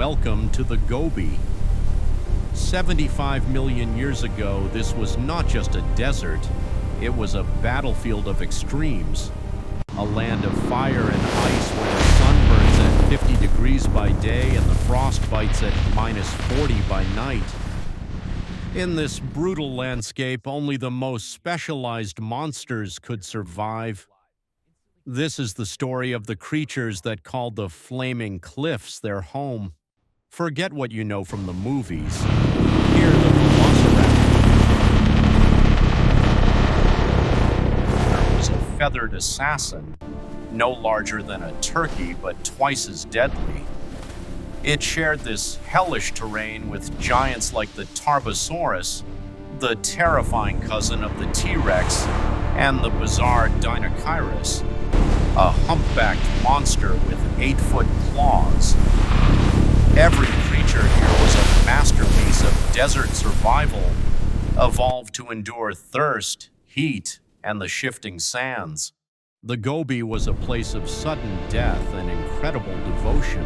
welcome to the Gobi. 75 million years ago, this was not just a desert, it was a battlefield of extremes. A land of fire and ice where the sun burns at 50 degrees by day and the frost bites at -40 by night. In this brutal landscape, only the most specialized monsters could survive. This is the story of the creatures that called the Flaming Cliffs their home. Forget what you know from the movies. Hear the Velociraptor was a feathered assassin, no larger than a turkey but twice as deadly. It shared this hellish terrain with giants like the Tarbosaurus, the terrifying cousin of the T-Rex, and the bizarre Dinosaurs, a humpbacked monster with 8-foot claws. Every creature here was a masterpiece of desert survival, evolved to endure thirst, heat, and the shifting sands. The Gobi was a place of sudden death and incredible devotion.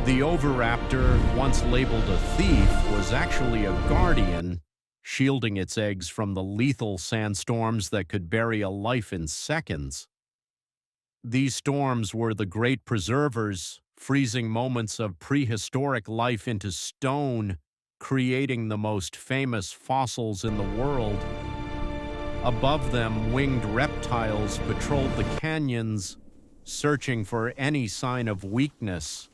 The oviraptor, once labeled a thief, was actually a guardian, shielding its eggs from the lethal sandstorms that could bury a life in seconds. These storms were the great preservers, freezing moments of prehistoric life into stone, creating the most famous fossils in the world. Above them, winged reptiles patrolled the canyons, searching for any sign of weakness.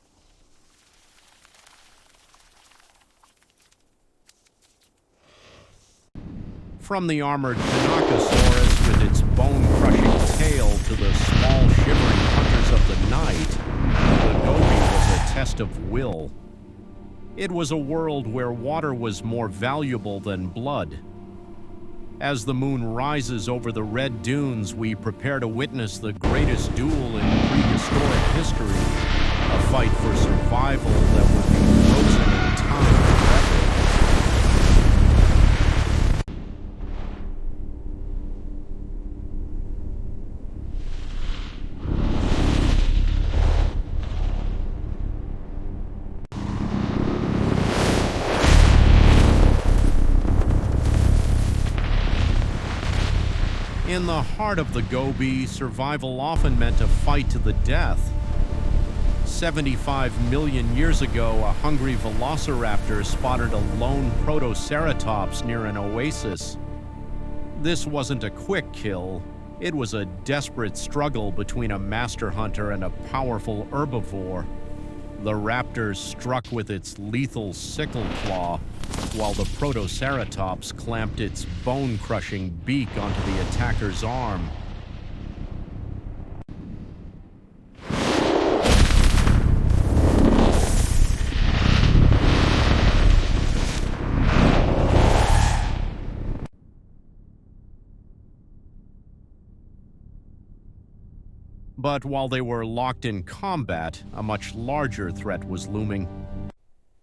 From the armored Dinosaurus with its bone-crushing tail to the small, shivering hunters of the night, the Gobi was a test of will. It was a world where water was more valuable than blood. As the moon rises over the red dunes, we prepare to witness the greatest duel in prehistoric history, a fight for survival that will be frozen in time forever. In the heart of the Gobi, survival often meant a fight to the death. 75 million years ago, a hungry Velociraptor spotted a lone Protoceratops near an oasis. This wasn't a quick kill. It was a desperate struggle between a master hunter and a powerful herbivore. The raptor struck with its lethal sickle claw, while the Protoceratops clamped its bone-crushing beak onto the attacker's arm. But while they were locked in combat, a much larger threat was looming.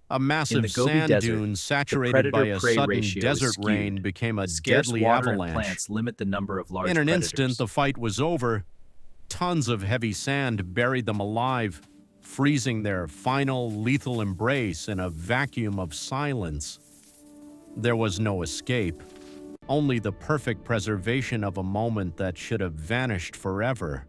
A massive sand dune saturated by a sudden desert rain became a deadly avalanche. Plants limit the number of large In an predators. instant, the fight was over. Tons of heavy sand buried them alive, freezing their final lethal embrace in a vacuum of silence. There was no escape, only the perfect preservation of a moment that should have vanished forever.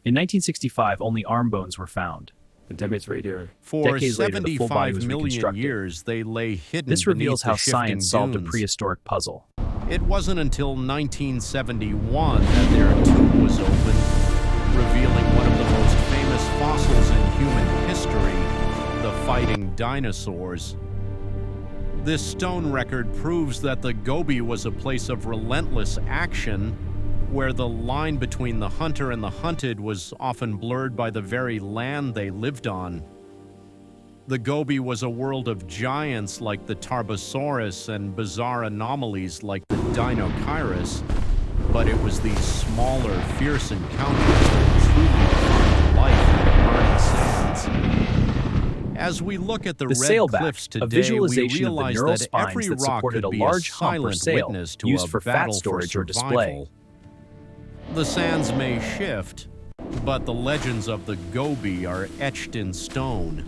In 1965, only arm bones were found. For Decades later, the full body was 75 million reconstructed. years, they lay hidden This reveals beneath how the shifting science solved a dunes. prehistoric puzzle. It wasn't until 1971 that their tomb was opened, revealing one of the most famous fossils in human history, the fighting dinosaurs. This stone record proves that the Gobi was a place of relentless action, where the line between the hunter and the hunted was often blurred by the very land they lived on. The Gobi was a world of giants like the Tarbosaurus and bizarre anomalies like the Dinosaurs, but it was these smaller, fierce encounters that truly defined life in the burning sands. As we look at the The red sailback, cliffs a today, we visualization of the realize neural that every spines that rock supported could a be large a hump or silent sail witness to used a for fat battle storage for or display. survival. The sands may shift, but the legends of the Gobi are etched in stone.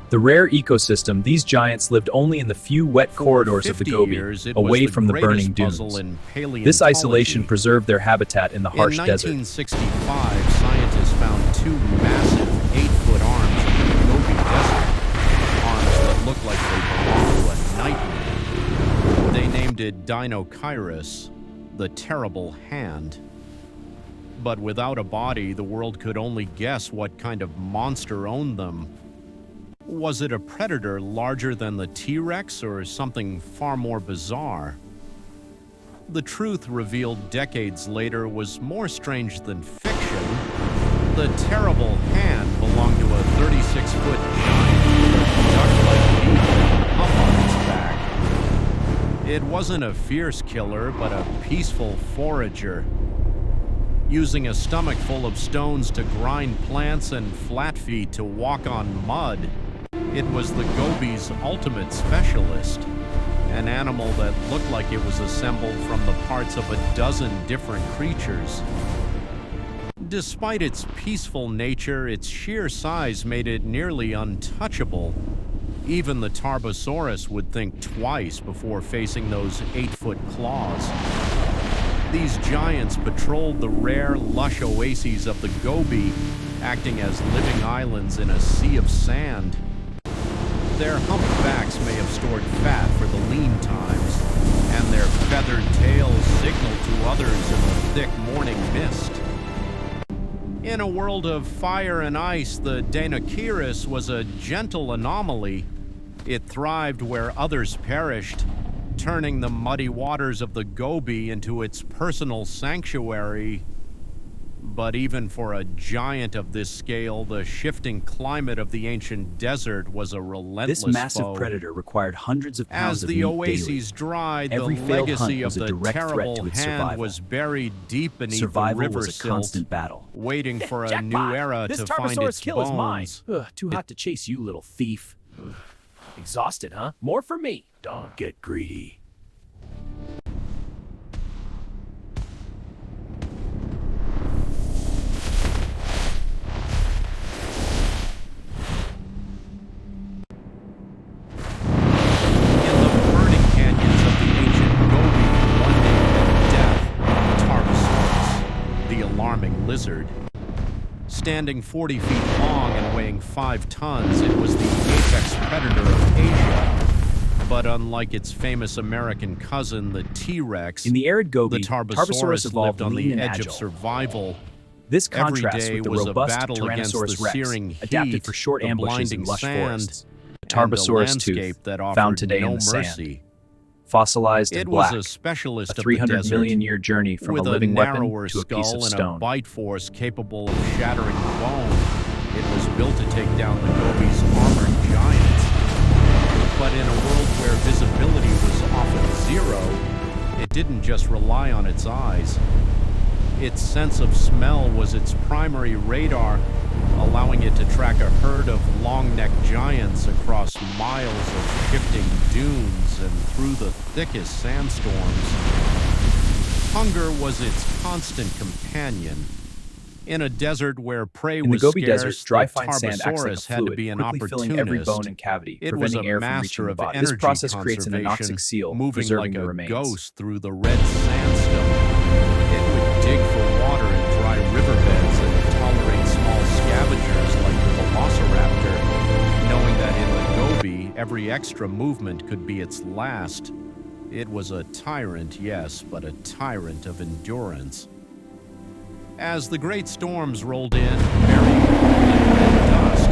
The rare ecosystem, these giants lived only in the few wet corridors of the Gobi, away from the burning dunes. This isolation preserved their habitat in the harsh desert. In 1965, scientists found two massive 8-foot arms in the Gobi Desert, arms that looked like they belonged to a nightmare. They named it Dinosaurs, the terrible hand. But without a body, the world could only guess what kind of monster owned them. Was it a predator larger than the T-Rex or something far more bizarre? The truth revealed decades later was more strange than fiction. The terrible hand belonged to a 36-foot giant with a duck-like beak up on its back. It wasn't a fierce killer, but a peaceful forager, using a stomach full of stones to grind plants and flat feet to walk on mud. It was the Gobi's ultimate specialist, an animal that looked like it was assembled from the parts of a dozen different creatures. Despite its peaceful nature, its sheer size made it nearly untouchable. Even the Tarbosaurus would think twice before facing those 8-foot claws. These giants patrolled the rare, lush oases of the Gobi, acting as living islands in a sea of sand. Their humped backs may have stored fat for the lean times, and their feathered tails signaled to others in the thick morning mist. In a world of fire and ice, the Dinosaurs was a gentle anomaly. It thrived where others perished, turning the muddy waters of the Gobi into its personal sanctuary. But even for a giant of this scale, the shifting climate of the ancient desert was a relentless This massive foe. predator required hundreds of pounds As of the meat oases daily. dried, Every the failed hunt legacy of was a the direct threat terrible to its hand survival. was buried deep beneath Survival the river was a silt, constant battle. waiting for a Jackpot! new era This to find Tarbosaurus its kill is mine. bones. Too hot to chase you, little thief. Exhausted, huh? More for me. Don't get greedy. In the burning canyons of the ancient Gobi, one named death, Tarbosaurus, the alarming lizard. Standing 40 feet long and weighing 5 tons, it was the apex predator of Asia. But unlike its famous American cousin, the T-Rex, In the arid Gobi, the Tarbosaurus evolved lived on lean the and edge agile. of survival. This Every contrasts day with the was a robust battle against Tyrannosaurus the rex, searing adapted heat, for short the ambushes in blinding lush sand, forests. The and a Tarbosaurus landscape tooth, that offered found today no in the mercy. sand. Fossilized It and was black, a specialist a of the 300 desert, million year journey from with a living weapon narrower to a piece skull of and stone. a bite force capable of shattering bone. It was built to take down the Gobi's armored giants. But in a world where visibility was often zero, it didn't just rely on its eyes. Its sense of smell was its primary radar, allowing it to track a herd of long-necked giants across miles of shifting dunes and through the thickest sandstorms. Hunger was its constant companion. In a desert where prey In the was Gobi scarce, Desert, dry the fine sand acts like a Tarbosaurus had to fluid, be an quickly filling every bone opportunist. and cavity, It was preventing a air from reaching master the of body. energy This process creates an conservation, anoxic seal, moving preserving like the a remains. ghost through the red sandstone. It would dig for water in dry riverbeds and tolerate small scavengers like the Velociraptor, knowing that in the Gobi, every extra movement could be its last. It was a tyrant, yes, but a tyrant of endurance. As the great storms rolled in, burying all in dust,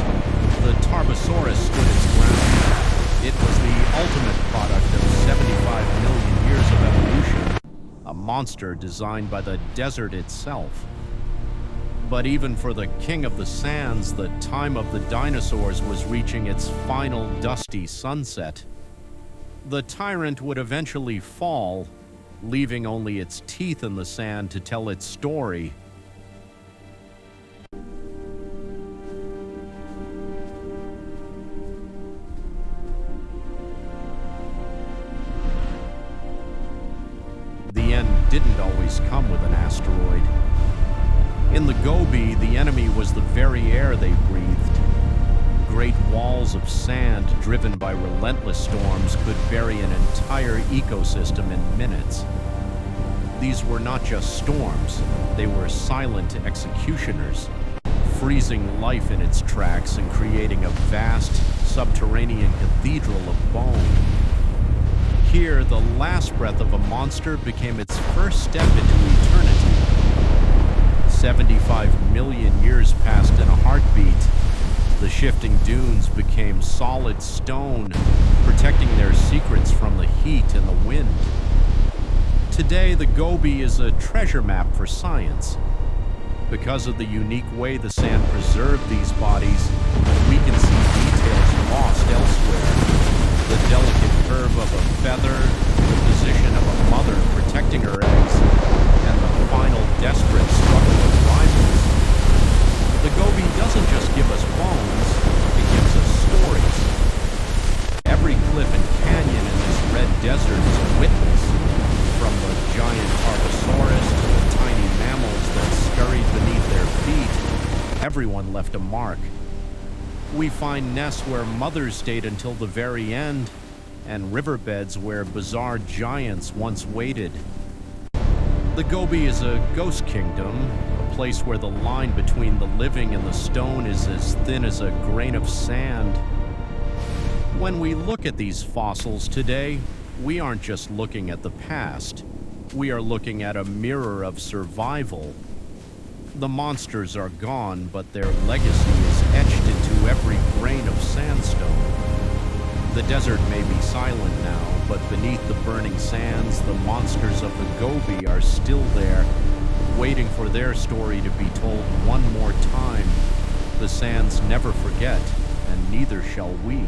the Tarbosaurus stood its ground. It was the ultimate product of 75 million years of evolution, a monster designed by the desert itself. But even for the king of the sands, the time of the dinosaurs was reaching its final dusty sunset. The tyrant would eventually fall, leaving only its teeth in the sand to tell its story. The end didn't always come with an asteroid. In the Gobi, the enemy was the very air they breathed. Great walls of sand driven by relentless storms could bury an entire ecosystem in minutes. These were not just storms, they were silent executioners, freezing life in its tracks and creating a vast subterranean cathedral of bone. Here, the last breath of a monster became its first step into eternity. 75 million years passed in a heartbeat. The shifting dunes became solid stone, protecting their secrets from the heat and the wind. Today, the Gobi is a treasure map for science. Because of the unique way the sand preserved these bodies, we can see details lost elsewhere. The delicate curve of a feather, the position of a mother protecting her eggs, and the final desperate struggle of rivals. The Gobi doesn't just give us bones, it gives us stories. Every cliff and canyon in this red desert is a witness, from the giant Tarbosaurus to the tiny mammals that scurried beneath their feet. Everyone left a mark. We find nests where mothers stayed until the very end, and riverbeds where bizarre giants once waited. The Gobi is a ghost kingdom, a place where the line between the living and the stone is as thin as a grain of sand. When we look at these fossils today, we aren't just looking at the past. We are looking at a mirror of survival. The monsters are gone, but their legacy is etched into every grain of sandstone. The desert may be silent now, but beneath the burning sands, the monsters of the Gobi are still there, waiting for their story to be told one more time. The sands never forget, and neither shall we.